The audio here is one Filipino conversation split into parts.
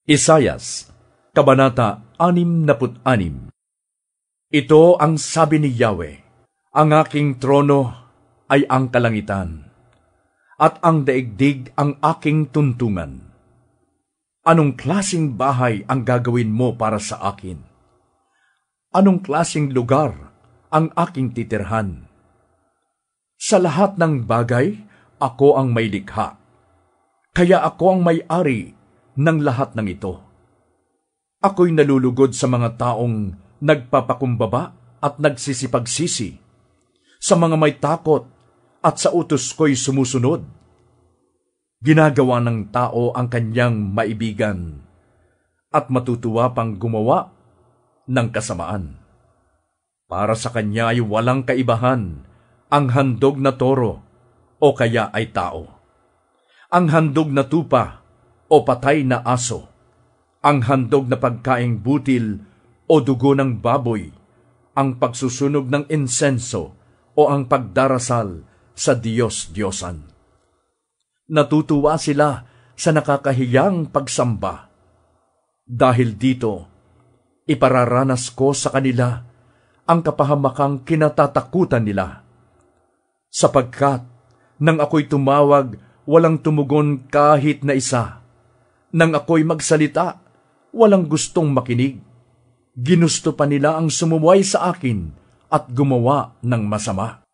Isayas, Kabanata 66. Ito ang sabi ni Yahweh, ang aking trono ay ang kalangitan, at ang daigdig ang aking tuntungan. Anong klaseng bahay ang gagawin mo para sa akin? Anong klaseng lugar ang aking titirhan? Sa lahat ng bagay, ako ang may likha, kaya ako ang may-ari ng lahat ng ito. Ako'y nalulugod sa mga taong nagpapakumbaba at nagsisipagsisi, sa mga may takot at sa utos ko'y sumusunod. Ginagawa ng tao ang kanyang maibigan at matutuwa pang gumawa ng kasamaan. Para sa kanya ay walang kaibahan ang handog na toro o kaya ay tao, ang handog na tupa o patay na aso, ang handog na pagkaing butil o dugo ng baboy, ang pagsusunog ng insenso o ang pagdarasal sa Diyos-Diyosan. Natutuwa sila sa nakakahiyang pagsamba. Dahil dito, ipararanas ko sa kanila ang kapahamakang kinatatakutan nila. Sapagkat nang ako'y tumawag, walang tumugon kahit na isa. Nang ako'y magsalita, walang gustong makinig. Ginusto pa nila ang sumuway sa akin at gumawa ng masama.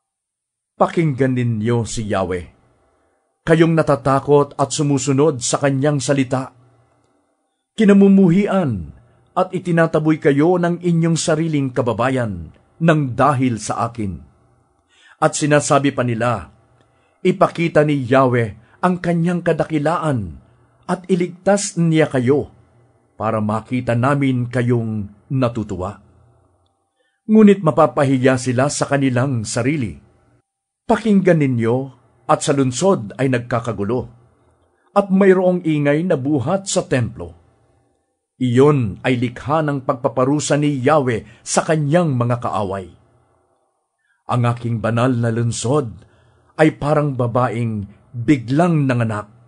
Pakinggan ninyo si Yahweh, kayong natatakot at sumusunod sa kanyang salita. Kinamumuhian at itinataboy kayo ng inyong sariling kababayan ng dahil sa akin. At sinasabi pa nila, ipakita ni Yahweh ang kanyang kadakilaan at iligtas niya kayo para makita namin kayong natutuwa. Ngunit mapapahiya sila sa kanilang sarili. Pakinggan ninyo at sa lungsod ay nagkakagulo at mayroong ingay na buhat sa templo. Iyon ay likha ng pagpaparusa ni Yahweh sa kanyang mga kaaway. Ang aking banal na lungsod ay parang babaeng biglang nanganak.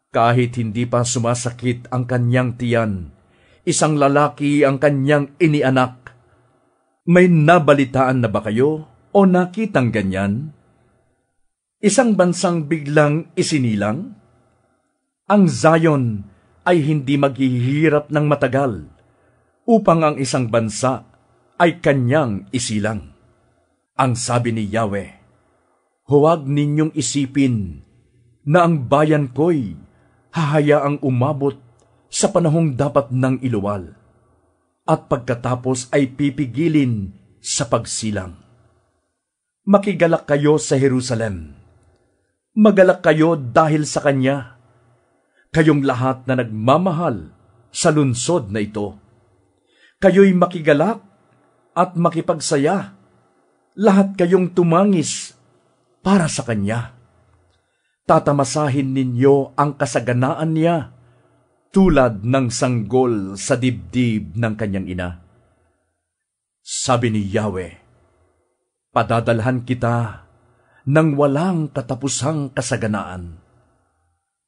Kahit hindi pa sumasakit ang kanyang tiyan, isang lalaki ang kanyang inianak. May nabalitaan na ba kayo o nakitang ganyan? Isang bansang biglang isinilang? Ang Zion ay hindi maghihirap ng matagal upang ang isang bansa ay kanyang isilang. Ang sabi ni Yahweh, huwag ninyong isipin na ang bayan ko'y hahayaang umabot sa panahong dapat ng iluwal, at pagkatapos ay pipigilin sa pagsilang. Makigalak kayo sa Jerusalem. Magalak kayo dahil sa kanya. Kayong lahat na nagmamahal sa lungsod na ito. Kayo'y makigalak at makipagsaya. Lahat kayong tumangis para sa kanya. Tatamasahin ninyo ang kasaganaan niya, tulad ng sanggol sa dibdib ng kanyang ina. Sabi ni Yahweh, padadalhan kita ng walang katapusang kasaganaan.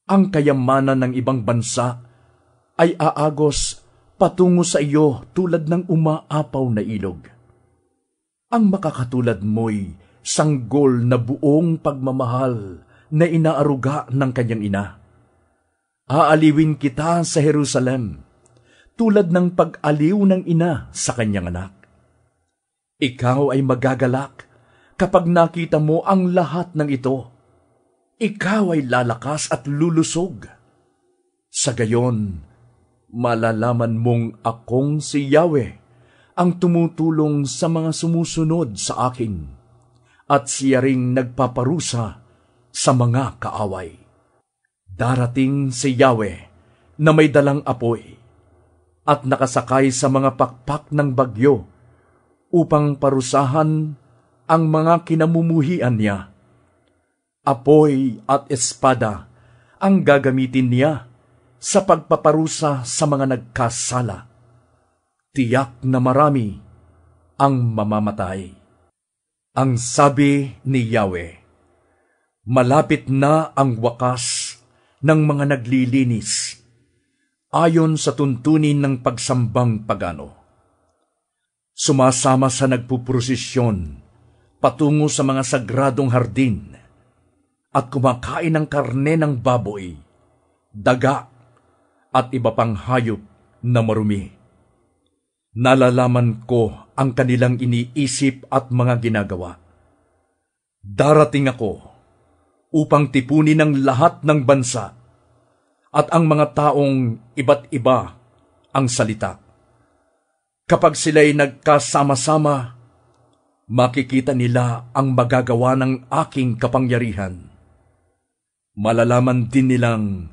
Ang kayamanan ng ibang bansa ay aagos patungo sa iyo tulad ng umaapaw na ilog. Ang makakatulad mo'y sanggol na buong pagmamahal na inaaruga ng kanyang ina. Aaliwin kita sa Jerusalem, tulad ng pag-aliw ng ina sa kanyang anak. Ikaw ay magagalak kapag nakita mo ang lahat ng ito. Ikaw ay lalakas at lulusog. Sa gayon, malalaman mong akong si Yahweh ang tumutulong sa mga sumusunod sa akin, at siya ring nagpaparusa sa mga kaaway. Darating si Yahweh na may dalang apoy at nakasakay sa mga pakpak ng bagyo upang parusahan ang mga kinamumuhian niya. Apoy at espada ang gagamitin niya sa pagpaparusa sa mga nagkasala. Tiyak na marami ang mamamatay. Ang sabi ni Yahweh, malapit na ang wakas ng mga naglilinis. ayon sa tuntunin ng pagsambang pagano. Sumasama sa nagpuprosesyon patungo sa mga sagradong hardin at kumakain ng karne ng baboy, daga at iba pang hayop na marumi. Nalalaman ko ang kanilang iniisip at mga ginagawa. Darating ako upang tipunin ang lahat ng bansa at ang mga taong iba't iba ang salita. Kapag sila'y nagkasama-sama, makikita nila ang magagawa ng aking kapangyarihan. Malalaman din nilang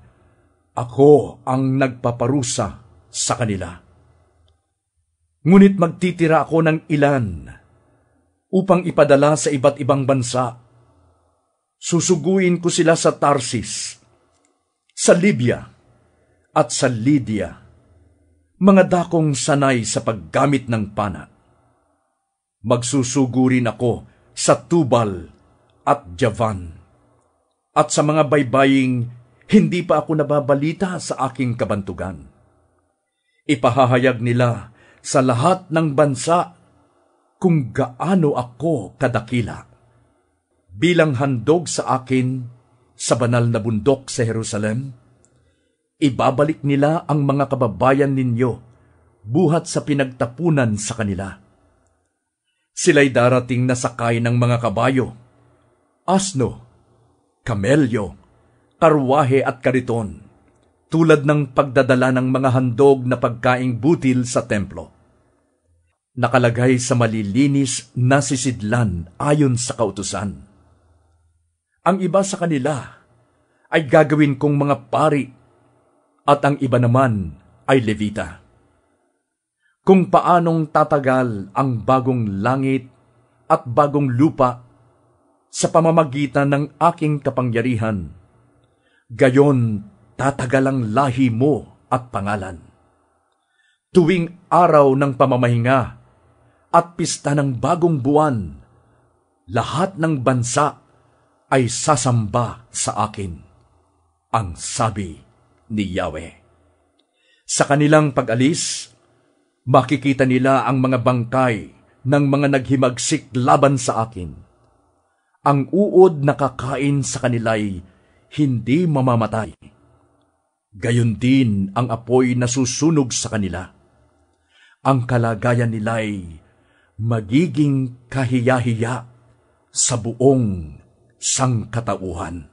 ako ang nagpaparusa sa kanila. Ngunit magtitira ako ng ilan upang ipadala sa iba't ibang bansa. Susuguin ko sila sa Tarsis, sa Libya at sa Lydia, mga dakong sanay sa paggamit ng pana. Magsusugo rin ako sa Tubal at Javan, at sa mga baybaying hindi pa ako nababalita sa aking kabantugan. Ipahahayag nila sa lahat ng bansa kung gaano ako kadakila. Bilang handog sa akin sa banal na bundok sa Jerusalem, ibabalik nila ang mga kababayan ninyo buhat sa pinagtapunan sa kanila. Sila'y darating na sakay ng mga kabayo, asno, kamelyo, karwahe at kariton, tulad ng pagdadala ng mga handog na pagkaing butil sa templo. Nakalagay sa malilinis na sisidlan ayon sa kautusan. Ang iba sa kanila ay gagawin kong mga pari at ang iba naman ay Levita. Kung paanong tatagal ang bagong langit at bagong lupa sa pamamagitan ng aking kapangyarihan, gayon tatagal ang lahi mo at pangalan. Tuwing araw ng pamamahinga at pista ng bagong buwan, lahat ng bansa ay sasamba sa akin, ang sabi ni Yahweh. Sa kanilang pag-alis, makikita nila ang mga bangkay ng mga naghimagsik laban sa akin. Ang uod na kakain sa kanila'y hindi mamamatay. Gayon din ang apoy na susunog sa kanila. Ang kalagayan nila'y magiging kahiya-hiya sa buong sangkatauhan.